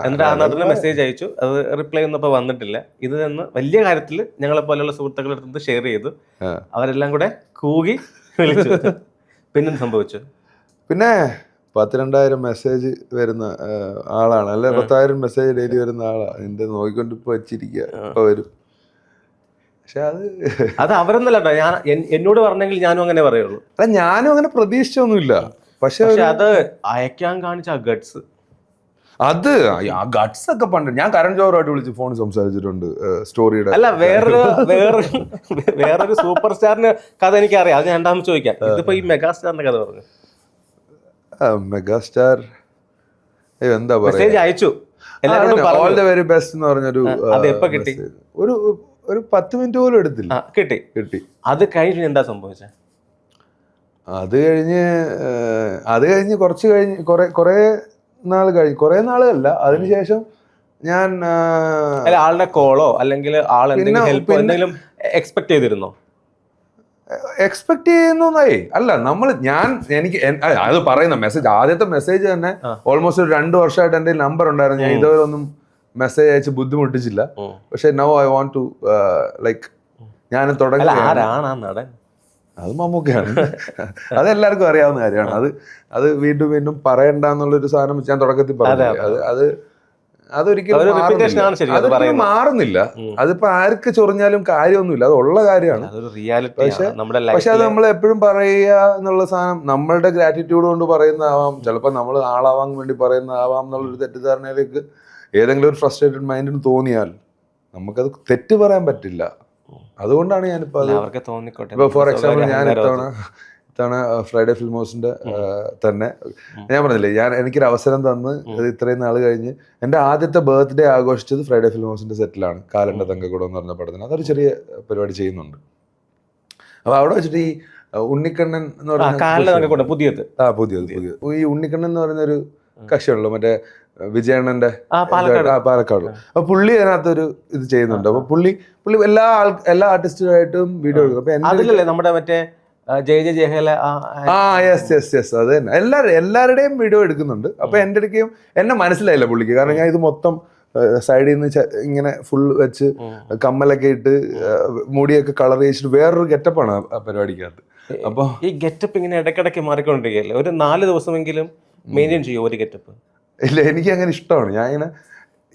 എന്നിട്ട് ആ നടന് മെസ്സേജ് അയച്ചു. അത് റിപ്ലൈ ഒന്നും ഇപ്പോൾ വന്നിട്ടില്ല. ഇത് നിന്ന് വലിയ കാര്യത്തിൽ ഞങ്ങളെ പോലെയുള്ള സുഹൃത്തുക്കളുടെ അടുത്ത് ഷെയർ ചെയ്തു. അവരെല്ലാം കൂടെ കൂകി വിളിച്ചു. പിന്നെ സംഭവിച്ചു. പിന്നെ 10,000-2000 മെസ്സേജ് വരുന്ന ആളാണ്, അല്ലെ 10,000 മെസ്സേജ് ഡെയിലി വരുന്ന ആളാണ്. എന്റെ നോക്കിക്കൊണ്ട് ഇപ്പൊ വെച്ചിരിക്കുക, ഇപ്പൊ വരും. പക്ഷെ അത് അവരൊന്നല്ല കേട്ടോ, ഞാൻ എന്നോട് പറഞ്ഞെങ്കിൽ ഞാനും അങ്ങനെ പറയുള്ളൂ. അല്ല, ഞാനും അങ്ങനെ പ്രതീക്ഷിച്ചൊന്നുമില്ല. പക്ഷെ അത് അയക്കാൻ കാണിച്ച ഗട്സ്, അത് ആ ഗട്സ് ഒക്കെ പണ്ട് ഞാൻ കരൺ ജോഹറുമായിട്ട് വിളിച്ച് ഫോണിൽ സംസാരിച്ചിട്ടുണ്ട് സ്റ്റോറിയുടെ. അല്ല, വേറൊരു സൂപ്പർ സ്റ്റാറിന്റെ കഥ എനിക്കറിയാം, അത് രണ്ടാമത് ചോദിക്കാം. ഇതിപ്പോ ഈ മെഗാസ്റ്റാറിന്റെ കഥ പറഞ്ഞു. മെഗാസ്റ്റാർ എന്താ മെസ്സേജ് അയച്ചു, ഓൾ ദ വെരി ബെസ്റ്റ് എന്ന് പറഞ്ഞൊരു കിട്ടി. ഒരു 10 മിനിറ്റ് പോലും എടുത്തില്ല, കിട്ടി. അത് കഴിഞ്ഞ് എന്താ സംഭവിച്ചത്? അത് കഴിഞ്ഞ് കുറച്ച് കഴിഞ്ഞ് കുറെ നാൾ കഴിഞ്ഞ്, കുറെ നാളല്ല, അതിനുശേഷം ഞാൻ ആളുടെ കോളോ അല്ലെങ്കിൽ എന്തെങ്കിലും എക്സ്പെക്ട് ചെയ്തിരുന്നോ? എക്സ്പെക്ട് ചെയ്യുന്നതായി അല്ല, എനിക്ക് അത് പറയുന്ന മെസ്സേജ്, ആദ്യത്തെ മെസ്സേജ് തന്നെ ഓൾമോസ്റ്റ് ഒരു 2 വർഷമായിട്ട് എന്റെ നമ്പർ ഉണ്ടായിരുന്നു. ഞാൻ ഇതുവരെ ഒന്നും മെസ്സേജ് അയച്ച് ബുദ്ധിമുട്ടിച്ചില്ല. പക്ഷെ now I want to like ഞാൻ തുടങ്ങി. അത് മമ്മൂക്കയാണ്, അതെല്ലാവർക്കും അറിയാവുന്ന കാര്യമാണ്. അത് വീണ്ടും വീണ്ടും പറയണ്ട എന്നുള്ളൊരു സാധനം ഞാൻ തുടക്കത്തിൽ പറഞ്ഞു. അതൊരിക്കലും മാറുന്നില്ല. അതിപ്പോ ആർക്ക് ചൊറിഞ്ഞാലും കാര്യമൊന്നുമില്ല, അത് ഉള്ള കാര്യമാണ്. പക്ഷെ അത് നമ്മൾ എപ്പോഴും പറയുക എന്നുള്ള സാധനം നമ്മളുടെ ഗ്രാറ്റിറ്റ്യൂഡ് കൊണ്ട് പറയുന്നതാവാം, ചിലപ്പോൾ നമ്മൾ ആളാവാൻ വേണ്ടി പറയുന്നതാവാം എന്നുള്ളൊരു തെറ്റിദ്ധാരണയിലേക്ക് ഏതെങ്കിലും ഒരു ഫ്രസ്ട്രേറ്റഡ് മൈൻഡിന് തോന്നിയാൽ നമുക്കത് തെറ്റ് പറയാൻ പറ്റില്ല. അതുകൊണ്ടാണ് ഞാനിപ്പോ ഇപ്പൊ ഫോർ എക്സാമ്പിൾ ഞാൻ ഇത്തവണ ഫ്രൈഡേ ഫിലിം ഹൗസിന്റെ തന്നെ ഞാൻ പറഞ്ഞില്ലേ, എനിക്കൊരു അവസരം തന്ന് ഇത്രയും നാൾ കഴിഞ്ഞ് എൻ്റെ ആദ്യത്തെ ബർത്ത്ഡേ ആഘോഷിച്ചത് ഫ്രൈഡേ ഫിലിം ഹൗസിന്റെ സെറ്റിലാണ്. കാലന്റെ തങ്കക്കുടം എന്ന് പറഞ്ഞ പടത്തിന് അതൊരു ചെറിയ പരിപാടി ചെയ്യുന്നുണ്ട്. അപ്പൊ അവിടെ വെച്ചിട്ട് ഈ ഉണ്ണിക്കണ്ണൻ എന്ന് പറഞ്ഞ പുതിയത് ഈ ഉണ്ണിക്കണ്ണൻ എന്ന് പറയുന്ന ഒരു കക്ഷിയാണല്ലോ, മറ്റേ വിജയണ്ണന്റെ പാലക്കാട്. അപ്പൊ പുള്ളി അതിനകത്തൊരു ഇത് ചെയ്യുന്നുണ്ട്. അപ്പൊ പുള്ളി എല്ലാ ആർട്ടിസ്റ്റുമായിട്ടും വീഡിയോ എടുക്കും. അത് തന്നെ എല്ലാവരുടെയും വീഡിയോ എടുക്കുന്നുണ്ട്. അപ്പൊ എൻ്റെ ഇടയ്ക്കും എന്നെ മനസ്സിലായില്ല പുള്ളിക്ക്, കാരണം ഞാൻ ഇത് മൊത്തം സൈഡിൽ നിന്ന് ഇങ്ങനെ ഫുൾ വെച്ച് കമ്മലൊക്കെ ഇട്ട് മുടിയൊക്കെ കളർ ചെയ്തിട്ട് വേറൊരു ഗെറ്റപ്പാണ് ആ പരിപാടിക്കകത്ത്. അപ്പൊ ഈ ഗെറ്റപ്പ് ഇങ്ങനെ ഇടയ്ക്കിടയ്ക്ക് മാറിക്കൊണ്ടിരിക്കുകയല്ലേ, ഒരു 4 ദിവസമെങ്കിലും മെയിൻറ്റെയിൻ ചെയ്യും ഒരു ഗെറ്റപ്പ്? ഇല്ല, എനിക്ക് അങ്ങനെ ഇഷ്ടമാണ്. ഞാൻ ഇങ്ങനെ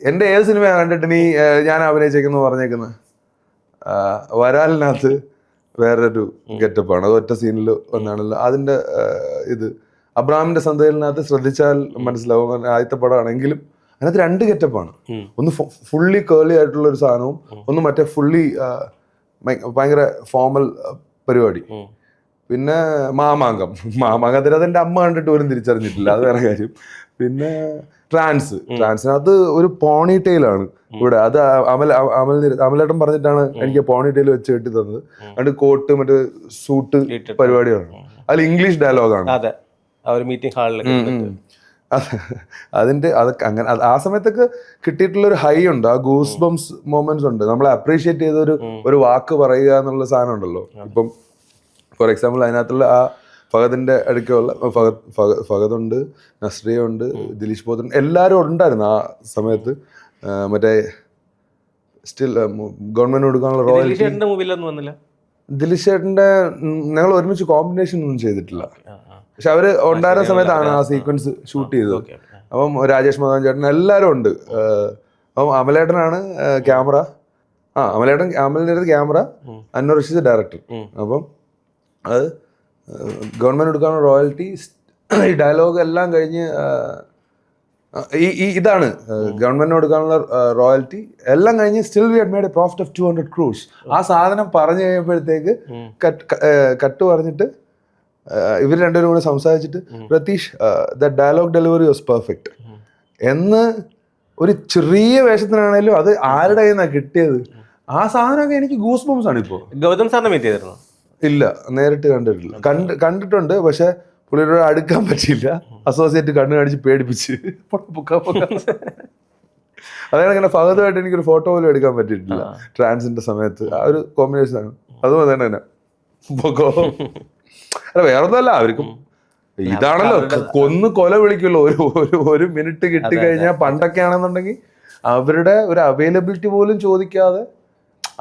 എൻ്റെ ഏത് സിനിമ കണ്ടിട്ട് ഞാൻ അഭിനയിച്ചേക്കുന്നു പറഞ്ഞേക്കുന്നത് വരാലിനകത്ത് വേറൊരു ഗെറ്റപ്പാണ്. അത് ഒറ്റ സീനിൽ ഒന്നാണല്ലോ. അതിന്റെ ഇത് അബ്രാമിന്റെ സന്തതിനകത്ത് ശ്രദ്ധിച്ചാൽ മനസ്സിലാവും, ആദ്യത്തെ പടമാണെങ്കിലും അതിനകത്ത് 2 ഗെറ്റപ്പാണ്. ഒന്ന് ഫുള്ളി കേളി ആയിട്ടുള്ള ഒരു സാധനവും, ഒന്ന് മറ്റേ ഫുള്ളി ഭയങ്കര ഫോമൽ പരിപാടി. പിന്നെ മാമാങ്കത്തിന് അതെന്റെ അമ്മ കണ്ടിട്ട് പോലും തിരിച്ചറിഞ്ഞിട്ടില്ല, അത് വേറെ കാര്യം. പിന്നെ ട്രാൻസിനകത്ത് ഒരു പോണി ടെയിലാണ് ഇവിടെ. അത് അമലേട്ടൻ പറഞ്ഞിട്ടാണ് എനിക്ക് പോണി ടെയിൽ വെച്ച് കെട്ടി തന്നത്. അത് കോട്ട് മറ്റേ സൂട്ട് പരിപാടിയാണ്. അതിൽ ഇംഗ്ലീഷ് ഡയലോഗാണ്. അതൊക്കെ അങ്ങനെ ആ സമയത്തൊക്കെ കിട്ടിയിട്ടുള്ള ഒരു ഹൈ ഉണ്ട്, ആ ഗൂസ് ബംസ് മൊമെന്റ്സ് ഉണ്ട്. നമ്മളെ അപ്രീഷിയേറ്റ് ചെയ്ത ഒരു വാക്ക് പറയുക എന്നുള്ള സാധനം ഉണ്ടല്ലോ. ഇപ്പം ഫോർ എക്സാമ്പിൾ അതിനകത്തുള്ള ആ ഫഹദിന്റെ അടുക്കുള്ള ഫഹദുണ്ട്, നസ്രിയ ഉണ്ട്, ദിലീഷ് പോത്തൻ, എല്ലാവരും ഉണ്ടായിരുന്നു ആ സമയത്ത്. മറ്റേ സ്റ്റിൽ ഗവൺമെന്റ് കൊടുക്കാനുള്ള റോയൽറ്റി ദിലീഷ് ചേട്ടന്റെ ഞങ്ങൾ ഒരുമിച്ച് കോമ്പിനേഷൻ ഒന്നും ചെയ്തിട്ടില്ല. പക്ഷെ അവര് ഉണ്ടായിരുന്ന സമയത്താണ് ആ സീക്വൻസ് ഷൂട്ട് ചെയ്തത്. അപ്പം രാജേഷ് മാധവൻ ചേട്ടൻ എല്ലാവരും ഉണ്ട്. അപ്പം അമലേട്ടനാണ് ക്യാമറ, അമലിന്റെ ക്യാമറ, അൻവർ റഷീദ് ഡയറക്ടർ. അപ്പം അത് ഗവൺമെന്റ് കൊടുക്കാനുള്ള റോയൽറ്റി, ഈ ഡയലോഗ് എല്ലാം കഴിഞ്ഞ് ഇതാണ് ഗവൺമെന്റ് കൊടുക്കാനുള്ള റോയൽറ്റി എല്ലാം കഴിഞ്ഞ് still we had made A profit of 200 crores. ആ സാധനം പറഞ്ഞു കഴിയുമ്പോഴത്തേക്ക് കട്ട് പറഞ്ഞിട്ട് ഇവർ രണ്ടുപേരും കൂടെ സംസാരിച്ചിട്ട് Pratheesh the dialogue delivery was perfect എന്ന് ഒരു ചെറിയ വേഷത്തിനാണേലും അത് ആരുടെ കയ്യിൽ കിട്ടിയത്. ആ സാധനമൊക്കെ എനിക്ക് ഗൂസ് ബംസ് ആണ്. ഇപ്പോൾ ഗൗതം സാറിനെ മീറ്റ് ചെയ്തിരുന്നു? ഇല്ല, നേരിട്ട് കണ്ടിട്ടില്ല. കണ്ടിട്ടുണ്ട്, പക്ഷെ പുള്ളിയോട് അടുക്കാൻ പറ്റിയില്ല. അസോസിയേറ്റ് കണ്ണു കാണിച്ച് പേടിപ്പിച്ച് അതാണ്. അങ്ങനെ ഫഹദുമായിട്ട് എനിക്കൊരു ഫോട്ടോ പോലും എടുക്കാൻ പറ്റിയിട്ടില്ല ട്രാൻസിന്റെ സമയത്ത്. ആ ഒരു കോമ്പിനേഷൻ ആണ്. അതും അതന്നെ പൊക്കോ. അല്ല, വേറൊന്നുമല്ല, അവർക്കും ഇതാണല്ലോ കൊല വിളിക്കുമല്ലോ ഒരു മിനിറ്റ് കിട്ടിക്കഴിഞ്ഞാൽ. പണ്ടൊക്കെ ആണെന്നുണ്ടെങ്കിൽ അവരുടെ ഒരു അവൈലബിലിറ്റി പോലും ചോദിക്കാതെ,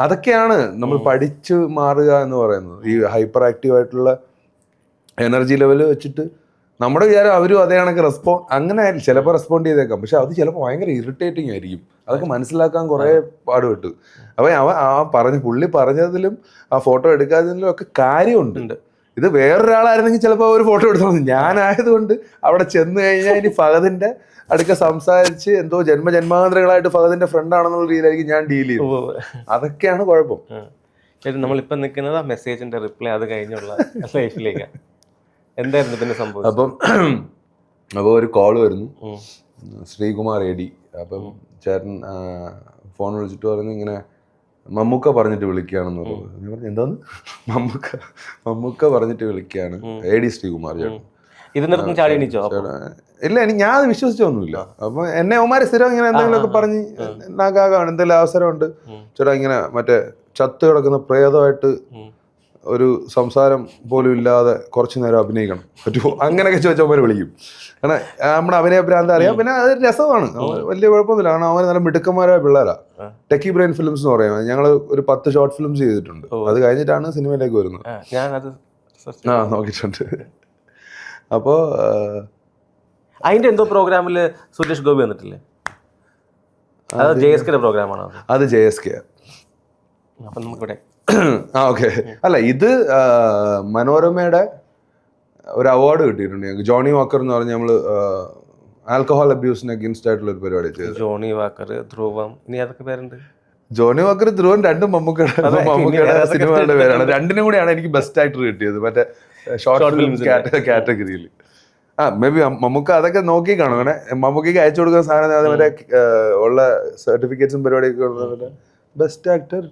അതൊക്കെയാണ് നമ്മൾ പഠിച്ചു മാറുക എന്ന് പറയുന്നത്. ഈ ഹൈപ്പർ ആക്റ്റീവ് ആയിട്ടുള്ള എനർജി ലെവൽ വെച്ചിട്ട് നമ്മുടെ വിചാരം അവരും അതേ കണക്ക് അങ്ങനെ ചിലപ്പോൾ റെസ്പോണ്ട് ചെയ്തേക്കാം, പക്ഷെ അത് ചിലപ്പോൾ ഭയങ്കര ഇറിറ്റേറ്റിംഗ് ആയിരിക്കും. അതൊക്കെ മനസ്സിലാക്കാൻ കുറേ പാടുപെട്ടു. അപ്പൊ പുള്ളി പറഞ്ഞതിലും ആ ഫോട്ടോ എടുക്കാതിലും ഒക്കെ കാര്യമുണ്ട്. ഇത് വേറൊരാളായിരുന്നെങ്കിൽ ചിലപ്പോൾ ഒരു ഫോട്ടോ എടുത്തോളൂ. ഞാനായതുകൊണ്ട് അവിടെ ചെന്ന് കഴിഞ്ഞാൽ ഇനി ഫഹദിന്റെ അടുക്ക സംസാരിച്ച് എന്തോ ജന്മജന്മാന്തരങ്ങളായിട്ട് ഫഹദിന്റെ ഫ്രണ്ട് ആണെന്നുള്ള രീതിയിലായിരിക്കും ഞാൻ ഡീൽ ചെയ്യുന്നത്. അതൊക്കെയാണ് കുഴപ്പം. നമ്മളിപ്പം നിൽക്കുന്നത് ആ മെസ്സേജിന്റെ റിപ്ലൈ അത് കഴിഞ്ഞുള്ള ലൈഫിലേക്കാണ്. എന്തായിരുന്നു പിന്നെ സംഭവം? അപ്പോൾ ഒരു കോള് വരുന്നു, ശ്രീകുമാർ AD. അപ്പം ചേട്ടൻ ഫോൺ വിളിച്ചിട്ട് പറഞ്ഞു ഇങ്ങനെ മമ്മൂക്ക പറഞ്ഞിട്ട് വിളിക്കുകയാണെന്ന് പറഞ്ഞു. ഞാൻ പറഞ്ഞു എന്തോന്ന്? മമ്മൂക്ക പറഞ്ഞിട്ട് വിളിക്കുകയാണ്, AD ശ്രീകുമാർ ചേട്ടൻ. ഇല്ല, ഞാൻ അത് വിശ്വസിച്ചൊന്നുമില്ല. അപ്പൊ എന്നെ അവന്മാര് സ്ഥിരം ഇങ്ങനെ എന്തെങ്കിലുമൊക്കെ പറഞ്ഞ് നാകാകാണ്, എന്തെങ്കിലും അവസരമുണ്ട് ചേട്ടാ ഇങ്ങനെ മറ്റേ ചത്ത് കിടക്കുന്ന പ്രേതമായിട്ട് ഒരു സംസാരം പോലും ഇല്ലാതെ കുറച്ചു നേരം അഭിനയിക്കണം പറ്റുമോ, അങ്ങനെയൊക്കെ ചോദിച്ചവന്മാർ വിളിക്കും. കാരണം നമ്മുടെ അഭിനയ ഭ്രാന്ത് അറിയാം. പിന്നെ അത് രസമാണ്, വലിയ കുഴപ്പമൊന്നുമില്ല. കാരണം അവന് നല്ല മിടുക്കന്മാരായ പിള്ളേരാ. ടെക്കി ബ്രെയിൻ ഫിലിംസ് എന്ന് പറയുന്നത് ഞങ്ങൾ ഒരു 10 ഷോർട്ട് ഫിലിംസ് ചെയ്തിട്ടുണ്ട്. അത് കഴിഞ്ഞിട്ടാണ് സിനിമയിലേക്ക് വരുന്നത്. നോക്കിയിട്ടുണ്ട്. അപ്പോ അതിന്റെ എന്തോ പ്രോഗ്രാമില് സുരേഷ് ഗോപി വന്നിട്ടില്ലേ? അത് JSK പ്രോഗ്രാമാണോ? അത് JSK. അപ്പൊ നമുക്കിവിടെ ഓക്കെ. അല്ല, ഇത് മനോരമയുടെ ഒരു അവാർഡ് കിട്ടിയിട്ടുണ്ട് ഞങ്ങൾക്ക്. ജോണി വാക്കർ എന്ന് പറഞ്ഞ നമ്മള് ആൽക്കഹോൾ അബ്യൂസിന് അഗെയിൻസ്റ്റ് ആയിട്ടുള്ള ഒരു പരിപാടി ചെയ്തത്. ജോണി വാക്കർ, ധ്രുവം, ഇനി അതൊക്കെ പേരുണ്ട്. ജോണി വാക്കർ, ധ്രുവൻ രണ്ടും മമ്മൂക്കയുടെ സിനിമകളുടെ പേരാണ്. രണ്ടിനും കൂടിയാണ് എനിക്ക് ബെസ്റ്റ് ആക്ടർ കിട്ടിയത് മറ്റേ ഷോർട്ട് ഫിലിം കാറ്റഗറിയിൽ. മേ ബി മമ്മൂക്ക അതൊക്കെ നോക്കി കാണും. അങ്ങനെ മമ്മൂക്കയ്ക്ക് അയച്ചു കൊടുക്കുന്ന സാധനം മറ്റേ ഉള്ള സർട്ടിഫിക്കറ്റ്സും പരിപാടിയൊക്കെ ഉള്ള best actor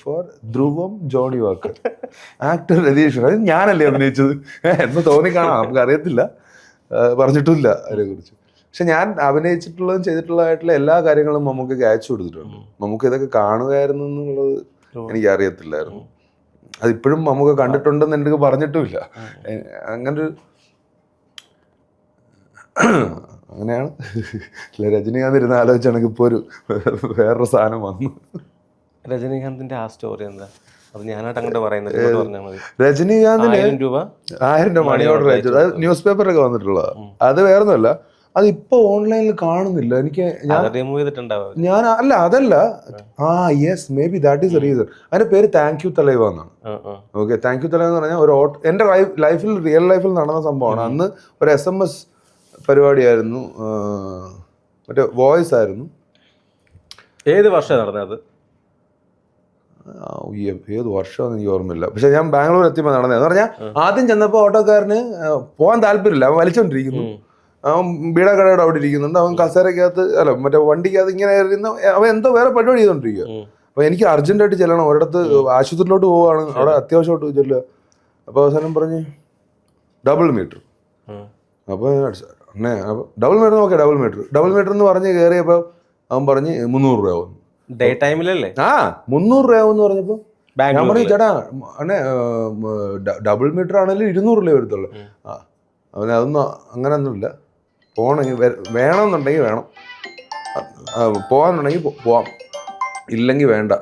for Dhruvam Johnny Walker, actor Ratheesh. അത് ഞാനല്ലേ അഭിനയിച്ചത് എന്ന് തോന്നിക്കാണാം, നമുക്ക് അറിയത്തില്ല, പറഞ്ഞിട്ടില്ല അതിനെ കുറിച്ച്. പക്ഷെ ഞാൻ അഭിനയിച്ചിട്ടുള്ളതും ചെയ്തിട്ടുള്ളതായിട്ടുള്ള എല്ലാ കാര്യങ്ങളും മമ്മൂക്കയ്ക്ക് അയച്ചു കൊടുത്തിട്ടുണ്ട്. മമ്മൂക്ക ഇതൊക്കെ കാണുകയായിരുന്നു എന്നുള്ളത് എനിക്ക് അറിയത്തില്ലായിരുന്നു. അതിപ്പോഴും മമ്മൂക്ക കണ്ടിട്ടുണ്ടെന്ന് എനിക്ക് പറഞ്ഞിട്ടുമില്ല. അങ്ങനെയാണ്. രജനീകാന്ത് ഇരുന്ന് ആലോചിച്ചാണെങ്കിൽ ഇപ്പോൾ ഒരു വേറൊരു സാധനം വന്നു. രജനീകാന്തിന്റെ ആ സ്റ്റോറി എന്താ? അത് ഞാനായിട്ട് അങ്ങോട്ട് പറയുന്നത്. രജനീകാന്തിന് 1000 രൂപ മണി ഓർഡർ അയച്ചു. അത് ന്യൂസ് പേപ്പറിലൊക്കെ വന്നിട്ടുള്ളത്. അത് വേറൊന്നുമല്ല, അതിപ്പോ ഓൺലൈനിൽ കാണുന്നില്ല. എനിക്ക് ഞാൻ അതല്ല yes, may be that is the reason. അതിന്റെ പേര് താങ്ക് യു തലൈവ എന്നാണ്. ഓക്കെ, താങ്ക് യു തലൈവ എന്ന് പറഞ്ഞാൽ ഒരു എന്റെ ലൈഫിൽ റിയൽ ലൈഫിൽ നടന്ന സംഭവമാണ്. അന്ന് ഒരു SMS പരിപാടിയായിരുന്നു, മറ്റേ വോയിസ് ആയിരുന്നു. ഏത് വർഷം നടന്നത്? ഏത് വർഷമാണെന്ന് എനിക്ക് ഓർമ്മയില്ല. പക്ഷെ ഞാൻ ബാംഗ്ലൂർ എത്തിയപ്പോൾ നടന്നതെന്ന് പറഞ്ഞാൽ, ആദ്യം ചെന്നപ്പോൾ ഓട്ടോക്കാരന് പോകാൻ താല്പര്യമില്ല, അവൻ വലിച്ചോണ്ടിരിക്കുന്നു. അവൻ ബീഡാക്കടയുടെ അവിടെ ഇരിക്കുന്നുണ്ട്. അവൻ കസേരക്കകത്ത് മറ്റേ വണ്ടിക്കകത്ത് ഇങ്ങനെ ഇരുന്ന് അവൻ എന്തോ വേറെ പരിപാടി ചെയ്തോണ്ടിരിക്കുക. അപ്പൊ എനിക്ക് അർജന്റായിട്ട് ചെല്ലണം, ഒരിടത്ത് ആശുപത്രിയിലോട്ട് പോവാണ്, അവിടെ അത്യാവശ്യമായിട്ട് ചെല്ലുക. അപ്പൊ അവസാനം പറഞ്ഞ് ഡബിൾ മീറ്റർ. അപ്പൊ ഡബിൾ മീറ്റർ നോക്കിയാ ഡബിൾ മീറ്റർ എന്ന് പറഞ്ഞ് കയറിയപ്പോ അവൻ പറഞ്ഞ് 300 രൂപ ആവും. ഡേ ടൈമിലല്ലേ? 300 രൂപ എന്ന് പറഞ്ഞപ്പോ ഞാൻ പറഞ്ഞു ചേട്ടാ അണ്ണേ ഡബിൾ മീറ്റർ ആണെങ്കിലും 200 രൂപ വരത്തുള്ളൂ. അതൊന്നും അങ്ങനെയൊന്നുമില്ല, പോകണമെങ്കിൽ വേണമെന്നുണ്ടെങ്കിൽ വേണം, പോകാന്നുണ്ടെങ്കിൽ പോവാം, ഇല്ലെങ്കിൽ വേണ്ട,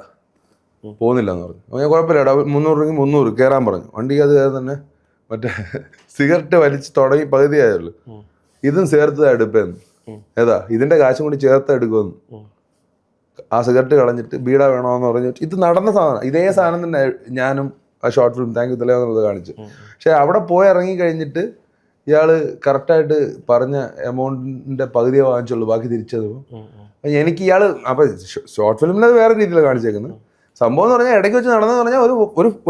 പോകുന്നില്ല എന്ന് പറഞ്ഞു. ഞാൻ കുഴപ്പമില്ല, 300 രൂപയ്ക്ക് 300 കയറാൻ പറഞ്ഞു. വണ്ടിക്ക് അത് കയറി തന്നെ മറ്റേ സിഗരറ്റ് വലിച്ച് തുടങ്ങി പകുതി ആയുള്ളൂ. ഇതും ചേർത്ത് എടുപ്പേന്ന്. ഏതാ ഇതിന്റെ കാശും കൂടി ചേർത്ത് എടുക്കുമെന്ന്. ആ സിഗരറ്റ് കളഞ്ഞിട്ട് ബീഡ വേണമെന്ന് പറഞ്ഞു. ഇത് നടന്ന സാധനം, ഇതേ സാധനം തന്നെ ഞാനും ആ ഷോർട്ട് ഫിലിം താങ്ക് യു തലേ എന്നുള്ളത് കാണിച്ചു. പക്ഷെ അവിടെ പോയി ഇറങ്ങി കഴിഞ്ഞിട്ട് ഇയാള് കറക്റ്റായിട്ട് പറഞ്ഞ എമൗണ്ടിന്റെ പകുതിയെ വാങ്ങിച്ചുള്ളൂ, ബാക്കി തിരിച്ചത്. എനിക്ക് ഇയാള് അപ്പൊ ഷോർട്ട് ഫിലിമിൽ അത് വേറെ രീതിയിലാണ് കാണിച്ചേക്കുന്നത്. സംഭവം എന്ന് പറഞ്ഞാൽ ഇടയ്ക്ക് വെച്ച് നടന്നെന്ന് പറഞ്ഞാൽ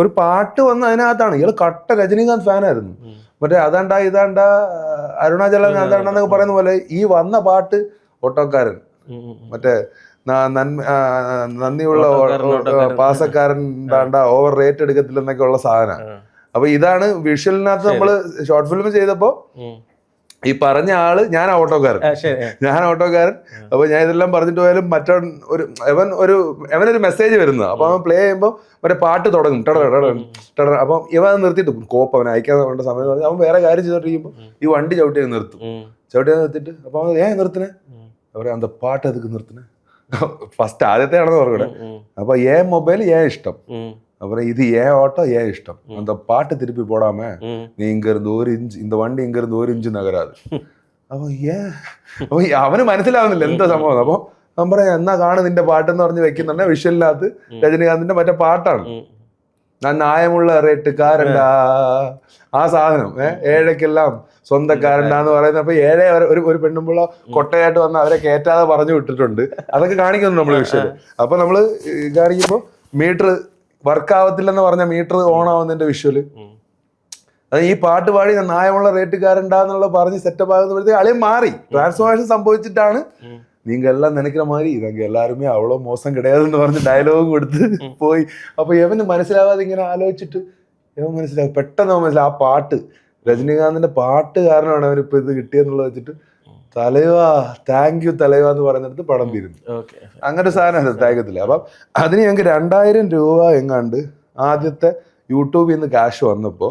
ഒരു പാട്ട് വന്ന് അതിനകത്താണ്. ഇയാള് കട്ട രജനീകാന്ത് ഫാനായിരുന്നു. മറ്റേ അതാണ്ടാ ഇതാണ്ടാ അരുണാചലം അതാണ്ടെന്നൊക്കെ പറയുന്ന പോലെ ഈ വന്ന പാട്ട് ഓട്ടോക്കാരൻ, മറ്റേ നന്ദിയുള്ള പാസക്കാരൻ താണ്ട ഓവർ റേറ്റ് എടുക്കത്തില്ലെന്നൊക്കെ ഉള്ള സാധനം. അപ്പൊ ഇതാണ് വിഷ്വലിനകത്ത് നമ്മള് ഷോർട്ട് ഫിലിം ചെയ്തപ്പോ ഈ പറഞ്ഞ ആള് ഞാൻ ഓട്ടോക്കാരൻ. അപ്പൊ ഞാൻ ഇതെല്ലാം പറഞ്ഞിട്ട് പോയാലും അവനൊരു മെസ്സേജ് വരുന്നത്. അപ്പൊ അവൻ പ്ലേ ചെയ്യുമ്പോൾ മറ്റേ പാട്ട് തുടങ്ങും അപ്പൊ ഇവൻ നിർത്തിയിട്ട് കോപ്പ് അവൻ അയക്കാൻ വേണ്ട സമയം പറഞ്ഞ് അവൻ വേറെ കാര്യം ചെയ്തോണ്ടിരിക്കുമ്പോൾ ഈ വണ്ടി ചവിട്ടി നിർത്തിട്ട് അപ്പൊ അവൻ നിർത്തിനെ പറയാ അന്ത പാട്ട് അതുക്ക് നിർത്തിനെ. ഫസ്റ്റ് ആദ്യത്തെ ആണെന്ന് പറഞ്ഞൂടെ. അപ്പൊ മൊബൈൽ ഇഷ്ടം. அப்புறம் இது ஆட்டோ இஷ்டம், அந்த பாட்டு திருப்பி போடாம நீ இங்க இருந்து 1 இன்ச் இந்த வண்டி இங்க இருந்து 1 இன்ச் நகராது. അപ്പൊ അവന് മനസ്സിലാവുന്നില്ല എന്താ സംഭവം. അപ്പൊ അവൻ പറയാം എന്നാ കാണും നിന്റെ പാട്ടെന്ന് പറഞ്ഞ് വെക്കുന്നുണ്ടെ വിഷ്വലിനകത്ത് രജനീകാന്തിന്റെ മറ്റേ പാട്ടാണ് ഞാൻ ന്യായമുള്ള റേറ്റുകാരണ്ടാ ആ സാധനം ഏഴക്കെല്ലാം സ്വന്തക്കാരണ്ടാന്ന് പറയുന്നത്. അപ്പൊ ഒരു പെണ്ണുമ്പുള്ള കൊട്ടയായിട്ട് വന്ന് അവരെ കയറ്റാതെ പറഞ്ഞു വിട്ടിട്ടുണ്ട്. അതൊക്കെ കാണിക്കുന്നു നമ്മള് വിഷ്വല്. അപ്പൊ നമ്മള് കാണിക്കുമ്പോ മീറ്റർ വർക്ക് ആവത്തില്ലെന്ന് പറഞ്ഞ മീറ്റർ ഓൺ ആവുന്നതിന്റെ വിഷ്വല്. അത് ഈ പാട്ട് പാടി ന്യായമുള്ള റേറ്റുകാരുണ്ടാന്നുള്ള പറഞ്ഞ് സെറ്റപ്പ് ആകുമ്പോഴത്തേക്ക് അളിയും മാറി ട്രാൻസ്ഫോർമേഷൻ സംഭവിച്ചിട്ടാണ് നീങ്ക എല്ലാം നനയ്ക്കുന്ന മാതിരി ഇതെങ്കിൽ എല്ലാരുമേ അവളോ മോശം കിടയാതെന്ന് പറഞ്ഞ് ഡയലോഗും കൊടുത്ത് പോയി. അപ്പൊ ഇവന് മനസ്സിലാവാതെ ഇങ്ങനെ ആലോചിച്ചിട്ട് ഇവൻ മനസ്സിലാവും പെട്ടെന്ന് മനസ്സിലാവും ആ പാട്ട് രജനീകാന്തിന്റെ പാട്ട് കാരണമാണ് അവനിപ്പോ ഇത് കിട്ടിയെന്നുള്ളത് വെച്ചിട്ട് തലവാ താങ്ക് യു തലവാ എന്ന് പറയുന്നിടത്ത് പടം തീരുന്നു. അങ്ങനെ ഒരു സാധനം തേക്കത്തില്ല. അപ്പം അതിന് ഞങ്ങൾക്ക് 2000 രൂപ എങ്ങാണ്ട് ആദ്യത്തെ യൂട്യൂബിൽ നിന്ന് ക്യാഷ് വന്നപ്പോ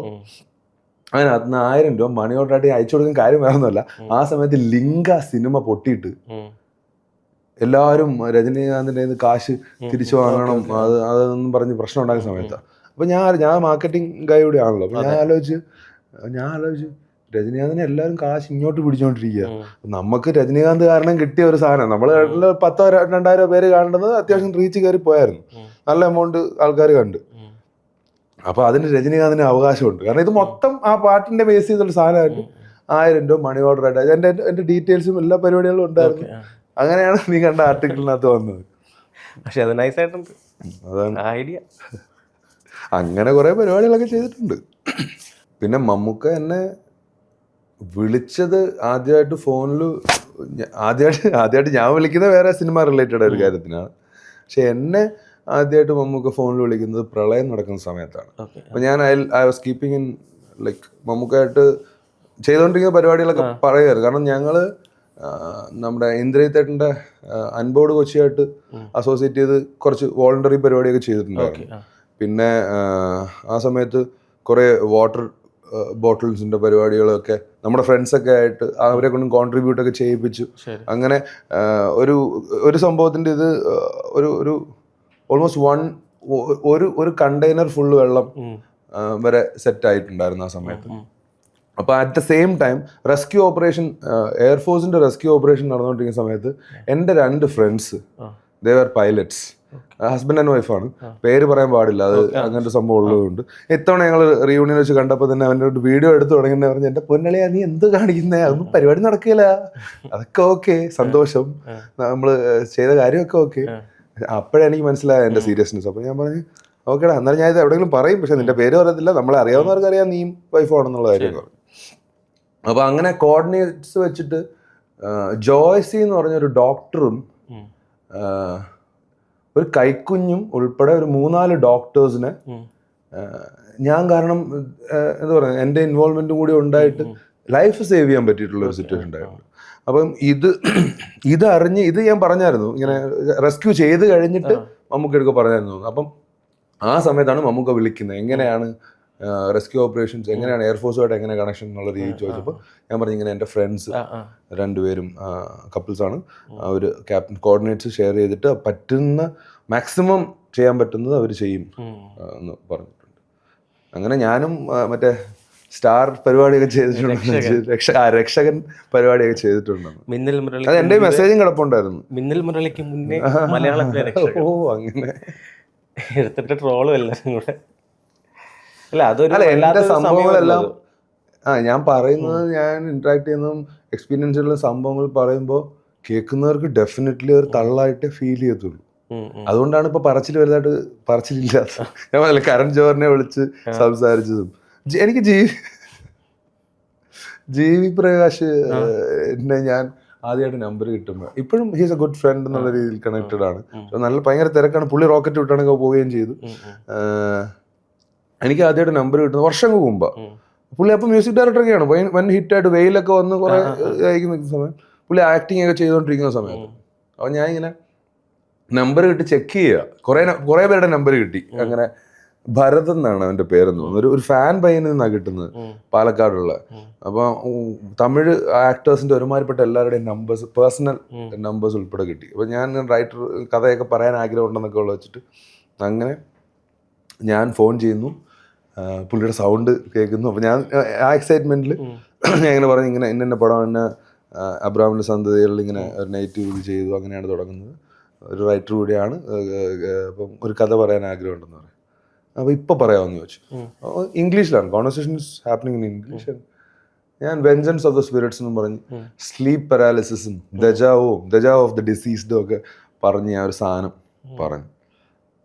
അതിനകത്ത് 1000 രൂപ മണി ഓർഡറായിട്ട് അയച്ചു കൊടുക്കാൻ കാര്യം വേറൊന്നുമല്ല. ആ സമയത്ത് ലിങ്ക സിനിമ പൊട്ടിയിട്ട് എല്ലാവരും രജനീകാന്തിന്റെ കാശ് തിരിച്ചു വാങ്ങണം അതൊന്നും പറഞ്ഞ് പ്രശ്നം ഉണ്ടാക്കുന്ന സമയത്താണ്. അപ്പൊ ഞാൻ മാർക്കറ്റിംഗ് ഗൈ കൂടി ആണല്ലോ. അപ്പൊ ഞാൻ ആലോചിച്ചു രജനീകാന്തിനെ എല്ലാവരും കാശ് ഇങ്ങോട്ട് പിടിച്ചോണ്ടിരിക്കുക. നമുക്ക് രജനീകാന്ത് കാരണം കിട്ടിയ ഒരു സാധനം. നമ്മള് 10,000-2000 പേര് കാണുന്നത് അത്യാവശ്യം റീച്ച് കയറി പോയായിരുന്നു. നല്ല എമൗണ്ട് ആൾക്കാർ കണ്ട്. അപ്പൊ അതിന് രജനീകാന്തിന് അവകാശമുണ്ട്. കാരണം ഇത് മൊത്തം ആ പാട്ടിന്റെ ബേസ് ചെയ്തുള്ള സാധനമായിട്ട് 1000 രൂപ മണി ഓർഡർ ആയിട്ട് എന്റെ ഡീറ്റെയിൽസും എല്ലാ പരിപാടികളും ഉണ്ടായിരുന്നു. അങ്ങനെയാണ് നീ കണ്ട ആർട്ടിക്കിളിനകത്ത് വന്നത്. പക്ഷെ അത് നൈസായിട്ടുണ്ട്. അതാണ് ഐഡിയ. അങ്ങനെ കുറെ പരിപാടികളൊക്കെ ചെയ്തിട്ടുണ്ട്. പിന്നെ മമ്മൂക്ക എന്നെ വിളിച്ചത് ആദ്യമായിട്ട് ഫോണിൽ ആദ്യമായിട്ട് ഞാൻ വിളിക്കുന്നത് വേറെ സിനിമ റിലേറ്റഡ് ഒരു കാര്യത്തിനാണ്. പക്ഷെ എന്നെ ആദ്യമായിട്ട് മമ്മൂക്ക ഫോണിൽ വിളിക്കുന്നത് പ്രളയം നടക്കുന്ന സമയത്താണ്. അപ്പൊ ഞാൻ I was keeping in like മമ്മൂക്കായിട്ട് ചെയ്തുകൊണ്ടിരിക്കുന്ന പരിപാടികളൊക്കെ പറയുമായിരുന്നു. കാരണം ഞങ്ങള് നമ്മുടെ ഇന്ദ്രജിത്തേട്ടൻ്റെ അൻപോട് കൊച്ചിയായിട്ട് അസോസിയേറ്റ് ചെയ്ത് കുറച്ച് വോളണ്ടറി പരിപാടിയൊക്കെ ചെയ്തിട്ടുണ്ടായിരുന്നു. പിന്നെ ആ സമയത്ത് കുറേ വാട്ടർ ബോട്ടിൽസിന്റെ പരിപാടികളൊക്കെ നമ്മുടെ ഫ്രണ്ട്സൊക്കെ ആയിട്ട് അവരെ കൊണ്ടും കോൺട്രിബ്യൂട്ട് ഒക്കെ ചെയ്യിപ്പിച്ചു. അങ്ങനെ ഒരു സംഭവത്തിന്റെ ഇത് ഒരു ഓൾമോസ്റ്റ് ഒരു കണ്ടെയ്നർ ഫുള്ള് വെള്ളം വരെ സെറ്റ് ആയിട്ടുണ്ടായിരുന്നു ആ സമയത്ത്. അപ്പോൾ at the same time rescue operation എയർഫോഴ്സിന്റെ റെസ്ക്യൂ ഓപ്പറേഷൻ നടന്നുകൊണ്ടിരിക്കുന്ന സമയത്ത് എൻ്റെ 2 friends they were pilots, husband and വൈഫാണ്, പേര് പറയാൻ പാടില്ല, അത് അങ്ങനത്തെ സംഭവം ഉള്ളതുകൊണ്ട്. ഇത്തവണ ഞങ്ങൾ റീയൂണിയൻ വെച്ച് കണ്ടപ്പോൾ തന്നെ അവൻ്റെ ഒരു വീഡിയോ എടുത്ത് തുടങ്ങുന്ന പറഞ്ഞ് എൻ്റെ പൊന്നളിയാ നീ എന്ത് കാണിക്കുന്നേ, അതൊന്നും പരിപാടി നടക്കില്ല, അതൊക്കെ ഓക്കെ, സന്തോഷം, നമ്മൾ ചെയ്ത കാര്യമൊക്കെ ഓക്കെ. അപ്പോഴെനിക്ക് മനസ്സിലായ എൻ്റെ സീരിയസ്നെസ്. അപ്പോൾ ഞാൻ പറഞ്ഞു ഓക്കേടാ, എന്നാലും ഞാൻ ഇത് എവിടെയെങ്കിലും പറയും, പക്ഷെ നിന്റെ പേര് പറയത്തില്ല, നമ്മളെ അറിയാവുന്നവർക്ക് അറിയാം നീയും വൈഫാണെന്നുള്ള കാര്യം പറഞ്ഞു. അപ്പോൾ അങ്ങനെ കോർഡിനേറ്റ്സ് വെച്ചിട്ട് ജോയ്സി എന്ന് പറഞ്ഞൊരു ഡോക്ടറും ഒരു കൈക്കുഞ്ഞും ഉൾപ്പെടെ ഒരു 3-4 ഡോക്ടേഴ്സിനെ ഞാൻ കാരണം എന്താ പറയുക എൻ്റെ ഇൻവോൾവ്മെൻറ്റും കൂടി ഉണ്ടായിട്ട് ലൈഫ് സേവ് ചെയ്യാൻ പറ്റിയിട്ടുള്ള ഒരു സിറ്റുവേഷൻ ഉണ്ടായിരുന്നു. അപ്പം ഇത് അറിഞ്ഞ് ഇത് ഞാൻ പറഞ്ഞായിരുന്നു, ഇങ്ങനെ റെസ്ക്യൂ ചെയ്ത് കഴിഞ്ഞിട്ട് മമ്മൂക്കയൊക്കെ പറഞ്ഞായിരുന്നു. അപ്പം ആ സമയത്താണ് മമ്മൂക്ക വിളിക്കുന്നത്, എങ്ങനെയാണ് റെസ്ക്യൂ ഓപ്പറേഷൻസ്, എങ്ങനെയാണ് എയർഫോഴ്സുമായിട്ട് എങ്ങനെ കണക്ഷൻ എന്നുള്ള രീതി ചോദിച്ചപ്പോൾ ഞാൻ പറഞ്ഞു ഇങ്ങനെ എൻ്റെ ഫ്രണ്ട്സ് 2 പേരും കപ്പിൾസാണ്, അവർ ക്യാപ്റ്റൻ കോർഡിനേറ്റ്സ് ഷെയർ ചെയ്തിട്ട് പറ്റുന്ന മാക്സിമം ചെയ്യാൻ പറ്റുന്നത് അവർ ചെയ്യും എന്ന് പറഞ്ഞിട്ടുണ്ട്. അങ്ങനെ ഞാനും മറ്റേ സ്റ്റാർ പരിപാടിയൊക്കെ ചെയ്തിട്ടുണ്ട്, രക്ഷകൻ പരിപാടിയൊക്കെ ചെയ്തിട്ടുണ്ട്. അത് എൻ്റെ മെസ്സേജും കിടപ്പുണ്ടായിരുന്നു. മിന്നൽ മുരളിക്ക് മുന്നേ മലയാളത്തിലെ ഓ അങ്ങനെ എടുത്തിട്ട് ട്രോളും എല്ലാവരും കൂടെ. അല്ല എന്റെ സംഭവങ്ങളെല്ലാം ഞാൻ പറയുന്നത്, ഞാൻ ഇന്ററാക്ട് ചെയ്യുന്നതും എക്സ്പീരിയൻസുള്ള സംഭവങ്ങൾ പറയുമ്പോൾ കേൾക്കുന്നവർക്ക് ഡെഫിനറ്റ്ലി ഒരു തള്ളായിട്ടേ ഫീൽ ചെയ്യത്തുള്ളൂ. അതുകൊണ്ടാണ് ഇപ്പൊ വലുതായിട്ട് പറച്ചിലില്ലാത്ത. ഞാൻ പറഞ്ഞില്ല കരൺ ജോഹറിനെ വിളിച്ച് സംസാരിച്ചതും. എനിക്ക് ജീവി പ്രകാശ് എന്നെ ഞാൻ ആദ്യമായിട്ട് നമ്പർ കിട്ടുമ്പോൾ ഇപ്പോഴും ഹീസ് എ ഗുഡ് ഫ്രണ്ട് എന്നുള്ള രീതിയിൽ കണക്റ്റഡ് ആണ്. നല്ല ഭയങ്കര തിരക്കാണ്, പുള്ളി റോക്കറ്റ് വിട്ടാണെങ്കിൽ പോവുകയും ചെയ്തു. എനിക്ക് ആദ്യമായിട്ട് നമ്പർ കിട്ടുന്നത് വർഷങ്ങൾക്ക് മുമ്പാണ്. പുള്ളി അപ്പോൾ മ്യൂസിക് ഡയറക്ടറൊക്കെയാണ്. വൻ ഹിറ്റായിട്ട് വെയിലൊക്കെ വന്ന് കുറേ അയക്കുന്ന സമയം പുള്ളി ആക്ടിങ് ഒക്കെ ചെയ്തുകൊണ്ടിരിക്കുന്ന സമയത്ത്. അപ്പോൾ ഞാൻ ഇങ്ങനെ നമ്പർ കിട്ടി ചെക്ക് ചെയ്യുക. കുറേ പേരുടെ നമ്പർ കിട്ടി. അങ്ങനെ ഭരത് എന്നാണ് അവൻ്റെ പേരെന്ന് തോന്നുന്നു. ഒരു ഫാൻ പയ്യനിൽ നിന്നാണ് കിട്ടുന്നത്, പാലക്കാടുള്ള. അപ്പോൾ തമിഴ് ആക്ടേഴ്സിൻ്റെ ഒരുമാതിരിപ്പെട്ട എല്ലാവരുടെയും നമ്പേഴ്സ്, പേഴ്സണൽ നമ്പേഴ്സ് ഉൾപ്പെടെ കിട്ടി. അപ്പോൾ ഞാൻ റൈറ്റർ കഥയൊക്കെ പറയാൻ ആഗ്രഹം ഉണ്ടെന്നൊക്കെ ഉള്ള വെച്ചിട്ട് അങ്ങനെ ഞാൻ ഫോൺ ചെയ്യുന്നു. പുള്ളിയുടെ സൗണ്ട് കേൾക്കുന്നു. അപ്പോൾ ഞാൻ ആ എക്സൈറ്റ്മെൻറ്റിൽ ഞാൻ ഇങ്ങനെ പറഞ്ഞു, ഇങ്ങനെ ഇന്ന പടം എന്നെ അബ്രാമിൻ്റെ സന്തതികളിൽ ഇങ്ങനെ ഒരു നൈറ്റ് ഇത് ചെയ്തു, അങ്ങനെയാണ് തുടങ്ങുന്നത്, ഒരു റൈറ്റർ കൂടിയാണ്, അപ്പം ഒരു കഥ പറയാൻ ആഗ്രഹം ഉണ്ടെന്ന് പറയും. അപ്പോൾ ഇപ്പോൾ പറയാമെന്ന് ചോദിച്ചു. ഇംഗ്ലീഷിലാണ് conversation is happening in English. ഞാൻ വെഞ്ചൻസ് ഓഫ് ദ സ്പിരിറ്റ്സ് എന്നും പറഞ്ഞ് സ്ലീപ്പ് പാരാലിസിസും ദജാവ് ഓഫ് ദ ഡിസീസ്ഡും ഒക്കെ പറഞ്ഞ് ഞാൻ ഒരു സാധനം പറഞ്ഞു.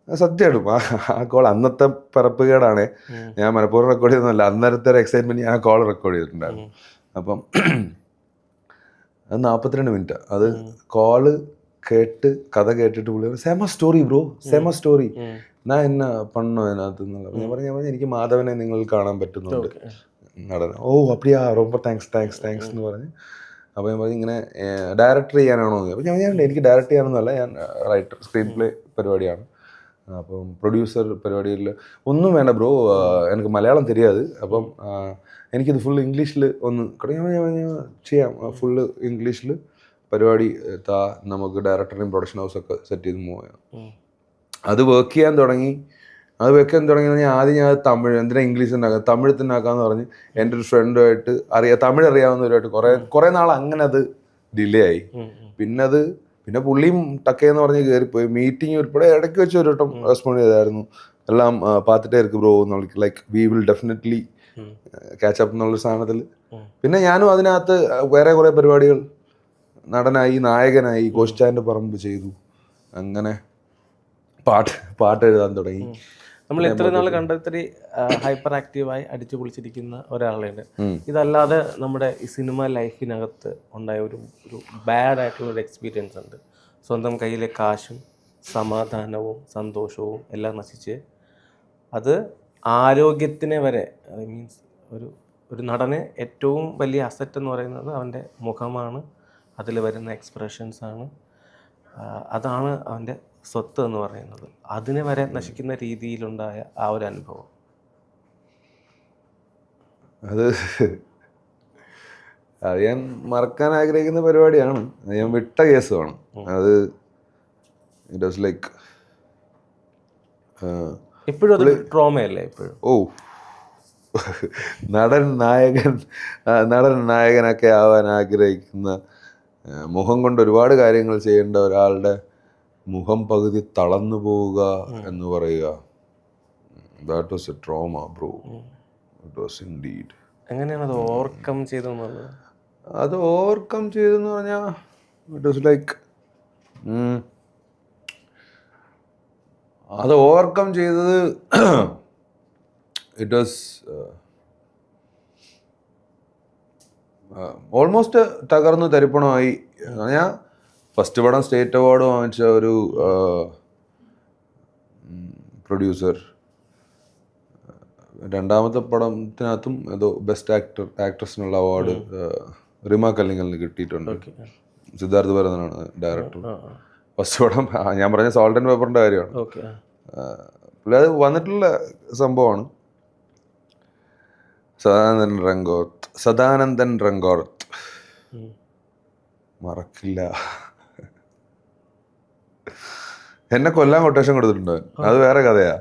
സത്യമായിട്ടും ആ കോൾ അന്നത്തെ പറപ്പുകേടാണ്. ഞാൻ മനഃപൂർവ്വം റെക്കോർഡ് ചെയ്തൊന്നുമല്ല. അന്നേരത്തെ ഒരു എക്സൈറ്റ്മെന്റ് ഞാൻ ആ കോൾ റെക്കോർഡ് ചെയ്തിട്ടുണ്ടായിരുന്നു. അപ്പം അത് 42 മിനിറ്റ്. അത് കോള് കേട്ട് കഥ കേട്ടിട്ട് പുള്ളി സെമ സ്റ്റോറി ബ്രോ, സെമ സ്റ്റോറി, ഞാൻ എന്നാ പണ്ണോ അതിനകത്ത് എന്നുള്ള. ഞാൻ പറഞ്ഞു എനിക്ക് മാധവനെ നിങ്ങൾ കാണാൻ പറ്റുന്നുണ്ട് നടന. ഓ അപ്പടിയാ, ரொம்ப താങ്ക്സ് എന്ന് പറഞ്ഞ്. അപ്പോൾ ഞാൻ പറഞ്ഞു ഇങ്ങനെ ഡയറക്ടർ ചെയ്യാനാണോ എന്ന്. അപ്പോൾ ഞാൻ എനിക്ക് ഡയറക്റ്റ് ചെയ്യാനൊന്നുമല്ല, ഞാൻ റൈറ്റർ സ്ക്രീൻ പ്ലേ പരിപാടിയാണ്. അപ്പം പ്രൊഡ്യൂസർ പരിപാടിയിൽ ഒന്നും വേണ്ട ബ്രോ, എനിക്ക് മലയാളം தெரியாது, അപ്പം എനിക്കിത് ഫുൾ ഇംഗ്ലീഷിൽ ഒന്ന് ചെയ്യാം, ഫുള്ള് ഇംഗ്ലീഷിൽ പരിപാടി താ, നമുക്ക് ഡയറക്ടറിനും പ്രൊഡക്ഷൻ ഹൗസൊക്കെ സെറ്റ് ചെയ്ത് മൂവ് ചെയ്യാം. അത് വർക്ക് ചെയ്യാൻ തുടങ്ങി. ഞാൻ ആദ്യം ഞാൻ തമിഴ്, എന്തിനാ ഇംഗ്ലീഷ് ഉണ്ടാക്കുക, തമിഴ് തന്നെ ആക്കാമെന്ന് പറഞ്ഞ് എൻ്റെ ഒരു ഫ്രണ്ടുമായിട്ട് തമിഴ് അറിയാവുന്നവരുമായിട്ട് കുറേ നാൾ അങ്ങനെ അത് ഡിലേ ആയി. പിന്നെ പുള്ളിയും ടക്കേന്ന് പറഞ്ഞ് കയറിപ്പോയി. മീറ്റിംഗ് ഉൾപ്പെടെ ഇടയ്ക്ക് വെച്ച് ഒരു വട്ടം റെസ്പോണ്ട് ചെയ്തായിരുന്നു. എല്ലാം പാത്തിട്ടേ ഇരിക്കും ബ്രോ എന്നുള്ള, like we will definitely catch up എന്നുള്ളൊരു സാധനത്തിൽ. പിന്നെ ഞാനും അതിനകത്ത് വേറെ കുറേ പരിപാടികൾ, നടനായി, നായകനായി, കോസ്റ്റാൻ്റെ പറമ്പ് ചെയ്തു. അങ്ങനെ പാട്ട് എഴുതാൻ തുടങ്ങി. നമ്മൾ എത്ര നാൾ കണ്ടെത്തി ഹൈപ്പർ ആക്റ്റീവായി അടിച്ചു പൊളിച്ചിരിക്കുന്ന ഒരാളാണ്. ഇതല്ലാതെ നമ്മുടെ ഈ സിനിമ ലൈഫിനകത്ത് ഉണ്ടായ ഒരു ബാഡ് ആയിട്ടുള്ള ഒരു എക്സ്പീരിയൻസ് ഉണ്ട്. സ്വന്തം കയ്യിലെ കാശും സമാധാനവും സന്തോഷവും എല്ലാം നശിച്ച്, അത് ആരോഗ്യത്തിനെ വരെ, മീൻസ് ഒരു നടന് ഏറ്റവും വലിയ അസറ്റ് എന്ന് പറയുന്നത് അവൻ്റെ മുഖമാണ്, അതിൽ വരുന്ന എക്സ്പ്രഷൻസാണ്, അതാണ് അവൻ്റെ സ്വത്ത് എന്ന് പറയുന്നത്. അതിനെ വരെ നശിക്കുന്ന രീതിയിലുണ്ടായ ആ ഒരു അനുഭവം, അത് ഞാൻ മറക്കാൻ ആഗ്രഹിക്കുന്ന പരിപാടിയാണ്. ഞാൻ വിട്ട കേസുമാണ് അത്. ഇറ്റ് വാസ് ലൈക്ക് ഇപ്പോഴും അത് ട്രോമയല്ലേ ഇപ്പോഴും? ഓ, നടൻ നായകനൊക്കെ ആവാൻ ആഗ്രഹിക്കുന്ന, മുഖം കൊണ്ട് ഒരുപാട് കാര്യങ്ങൾ ചെയ്യേണ്ട ഒരാളുടെ മുഖം പകുതി തളർന്നു പോവുക എന്ന് പറയുക, that was A trauma bro. It was indeed. എങ്ങനെയാണ് അത് ഓവർകം ചെയ്തത്? അത് ഓവർകം ചെയ്തെന്ന് പറഞ്ഞാൽ ഇറ്റ് വാസ് ലൈക്ക്, അത് ഓവർകം ചെയ്തത് ഇറ്റ് വാസ് ഓൾമോസ്റ്റ് തകർന്ന് തരിപ്പണമായി. ഞാൻ ഫസ്റ്റ് പടം സ്റ്റേറ്റ് അവാർഡ് വാങ്ങിച്ച ഒരു പ്രൊഡ്യൂസർ, രണ്ടാമത്തെ പടത്തിനകത്തും ഏതോ ബെസ്റ്റ് ആക്ട്രസിനുള്ള അവാർഡ് റിമ കല്ലിങ്ങലിന് കിട്ടിയിട്ടുണ്ട്. സിദ്ധാർത്ഥ് ഭരതനാണ് ഡയറക്ടർ. ഫസ്റ്റ് പടം ഞാൻ പറഞ്ഞ സോൾട്ട് ആൻഡ് പേപ്പറിൻ്റെ കാര്യമാണ്. പുള്ളി അത് വന്നിട്ടുള്ള സംഭവമാണ്. സദാനന്ദൻ രംഗോർത്ത് മറക്കില്ല. എന്നെ കൊല്ലാൻ കൊട്ടേഷൻ കൊടുത്തിട്ടുണ്ട്. അത് വേറെ കഥയാ.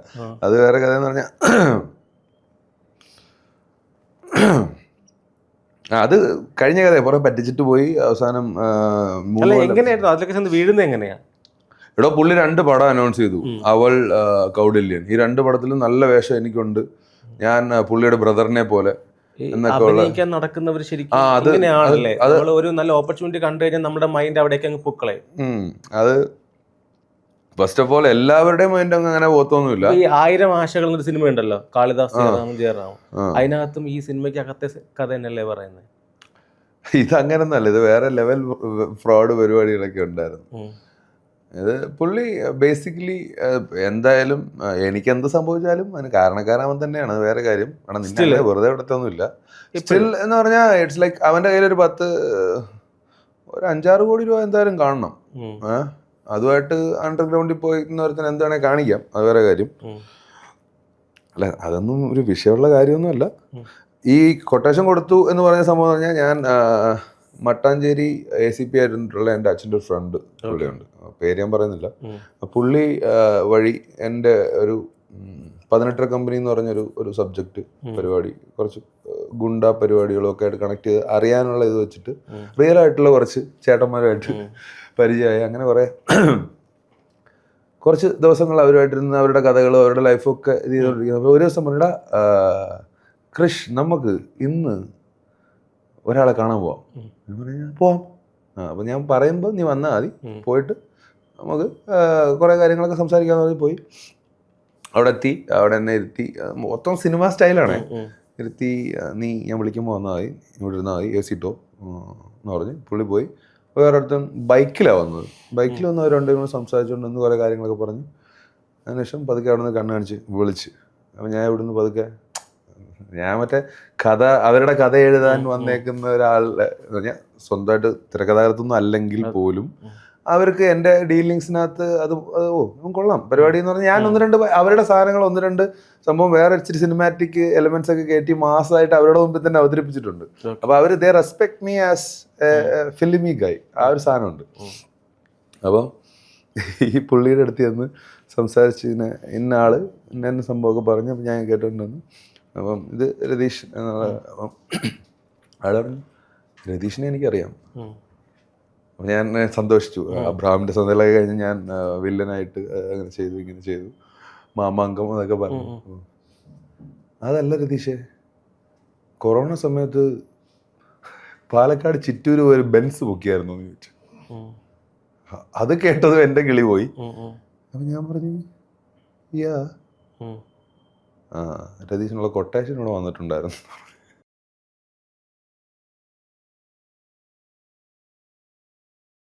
അത് വേറെ കഥയെന്ന് പറഞ്ഞാൽ അത് കഴിഞ്ഞ കഥ. കുറെ പറ്റിച്ചിട്ട് പോയി. അവസാനം എങ്ങനെയാ ഇവിടെ പുള്ളി 2 പടം അനൗൺസ് ചെയ്തു. അവൾ, കൗഡില്യൻ. ഈ 2 പടത്തിലും നല്ല വേഷം എനിക്കുണ്ട്. ഞാൻ പുള്ളിയുടെ ബ്രദറിനെ പോലെ നടക്കുന്നവർ ശരിക്കും ഒരു നല്ല ഓപ്പർച്യൂണിറ്റി കണ്ടു കഴിഞ്ഞാൽ നമ്മുടെ മൈൻഡ് അവിടേക്ക് അങ്ങ് പൊക്കളെ. അത് ഫസ്റ്റ് ഓഫ് ഓൾ എല്ലാവരുടെയും മൈൻഡ് അങ്ങനെ പോത്തൊന്നുമില്ല. ഈ 1000 ആശകൾ എന്നൊരു സിനിമ ഉണ്ടല്ലോ, കാളിദാസ് ജയറാം. അതിനകത്തും ഈ സിനിമയ്ക്ക് അകത്തെ കഥ തന്നെയല്ലേ പറയുന്നത്? ഇത് അങ്ങനൊന്നല്ല, ഇത് വേറെ ലെവൽ ഫ്രോഡ് പരിപാടികളൊക്കെ ഉണ്ടായിരുന്നു. ഇത് പുള്ളി ബേസിക്കലി എന്തായാലും എനിക്ക് എന്ത് സംഭവിച്ചാലും അതിന് കാരണക്കാരൻ അവൻ തന്നെയാണ്. അത് വേറെ കാര്യം. കാരണം നിന്നെ വെറുതെ വിടത്തൊന്നുമില്ല. സ്റ്റിൽ എന്ന് പറഞ്ഞാൽ ഇറ്റ്സ് ലൈക്ക് അവന്റെ കയ്യിൽ ഒരു 5-6 കോടി രൂപ എന്തായാലും കാണണം. അതുമായിട്ട് അണ്ടർഗ്രൗണ്ടിൽ പോയി ഒരുത്തൻ എന്താണെ കാണിക്കാം, അത് വേറെ കാര്യം. അല്ല, അതൊന്നും ഒരു വിഷയമുള്ള കാര്യമൊന്നും അല്ല. ഈ കൊട്ടേഷൻ കൊടുത്തു എന്ന് പറഞ്ഞ സംഭവം പറഞ്ഞാൽ, ഞാൻ മട്ടാഞ്ചേരി ACP ആയിട്ടുള്ള എൻ്റെ അച്ഛൻ്റെ ഒരു ഫ്രണ്ട് പുള്ളിയുണ്ട്, പേര് ഞാൻ പറയുന്നില്ല. പുള്ളി വഴി എൻ്റെ ഒരു 18 കമ്പനി എന്ന് പറഞ്ഞൊരു സബ്ജക്റ്റ് പരിപാടി, കുറച്ച് ഗുണ്ട പരിപാടികളൊക്കെ ആയിട്ട് കണക്ട് ചെയ്ത് അറിയാനുള്ള ഇത് വെച്ചിട്ട് റിയൽ ആയിട്ടുള്ള കുറച്ച് ചേട്ടന്മാരുമായിട്ട് പരിചയമായി. അങ്ങനെ കുറച്ച് ദിവസങ്ങൾ അവരുമായിട്ടിരുന്ന് അവരുടെ കഥകളും അവരുടെ ലൈഫും ഒക്കെ ഇത് ചെയ്തുകൊണ്ടിരിക്കുന്നത്. അപ്പോൾ ഒരു ദിവസം പറഞ്ഞാ, ക്രിഷ് നമുക്ക് ഇന്ന് ഒരാളെ കാണാൻ പോവാം. ഞാൻ പറഞ്ഞാൽ പോവാം. അപ്പോൾ ഞാൻ പറയുമ്പോൾ നീ വന്നാൽ മതി, പോയിട്ട് നമുക്ക് കുറേ കാര്യങ്ങളൊക്കെ സംസാരിക്കാമെന്ന് പറഞ്ഞ് പോയി. അവിടെ എത്തി, അവിടെ എന്നെ ഇരുത്തി, മൊത്തം സിനിമ സ്റ്റൈലാണ് ഇരുത്തി. ഞാൻ വിളിക്കുമ്പോൾ വന്നാൽ മതി, ഇവിടെ ഇരുന്നാൽ മതി, AC ഇട്ടോ എന്ന് പറഞ്ഞ് പുള്ളി പോയി. വേറൊരുത്തൻ ബൈക്കിലാണ് വന്നത്. ബൈക്കിൽ വന്ന് അവർ രണ്ടും കൂടെ സംസാരിച്ചുകൊണ്ടിരുന്ന് കുറേ കാര്യങ്ങളൊക്കെ പറഞ്ഞു. അതിനുശേഷം പതുക്കെ അവിടെ നിന്ന് കണ്ണ് കാണിച്ച് വിളിച്ച്. അപ്പം ഞാൻ ഇവിടുന്ന് പതുക്കെ, ഞാൻ മറ്റേ അവരുടെ കഥ എഴുതാൻ വന്നേക്കുന്ന ഒരാളുടെ പറഞ്ഞാൽ സ്വന്തമായിട്ട് തിരക്കഥാകൃത്തൊന്നും അല്ലെങ്കിൽ പോലും അവർക്ക് എൻ്റെ ഡീലിങ്സിനകത്ത് അത് കൊള്ളാം പരിപാടി എന്ന് പറഞ്ഞാൽ, ഞാൻ 1-2 അവരുടെ സാധനങ്ങൾ 1-2 സംഭവം വേറെ ഇച്ചിരി സിനിമാറ്റിക് എലമെന്റ്സ് ഒക്കെ കയറ്റി മാസമായിട്ട് അവരുടെ മുമ്പിൽ തന്നെ അവതരിപ്പിച്ചിട്ടുണ്ട്. അപ്പോൾ അവർ ദേ റെസ്പെക്ട് മീ ആസ് ഫിലിമി ഗായ്, ആ ഒരു സാധനമുണ്ട്. അപ്പം ഈ പുള്ളിയുടെ അടുത്ത് ചെന്ന് സംസാരിച്ച് ഇന്ന ആള് ഇന്ന സംഭവമൊക്കെ പറഞ്ഞു. അപ്പം ഞാൻ കേട്ടിട്ടുണ്ടെന്ന്. അപ്പം ഇത് രതീഷ് എന്നുള്ള, അപ്പം ആള് പറഞ്ഞു രതീഷിനെ എനിക്കറിയാം. അപ്പം ഞാൻ സന്തോഷിച്ചു. അബ്രഹാമിൻ്റെ സ്വന്തമായി കഴിഞ്ഞ് ഞാൻ വില്ലനായിട്ട് അങ്ങനെ ചെയ്തു, ഇങ്ങനെ ചെയ്തു, മാമാങ്കം എന്നൊക്കെ പറഞ്ഞു. അതല്ല രതീഷേ, കൊറോണ സമയത്ത് പാലക്കാട് ചിറ്റൂര് ഒരു ബെൻസ് ബുക്കിയായിരുന്നു എന്ന് ചോദിച്ചു. അത് കേട്ടതും എൻ്റെ കിളി പോയി. അപ്പം ഞാൻ പറഞ്ഞു യാ രതീഷിനുള്ള കൊട്ടേഷൻ ഇവിടെ വന്നിട്ടുണ്ടായിരുന്നു.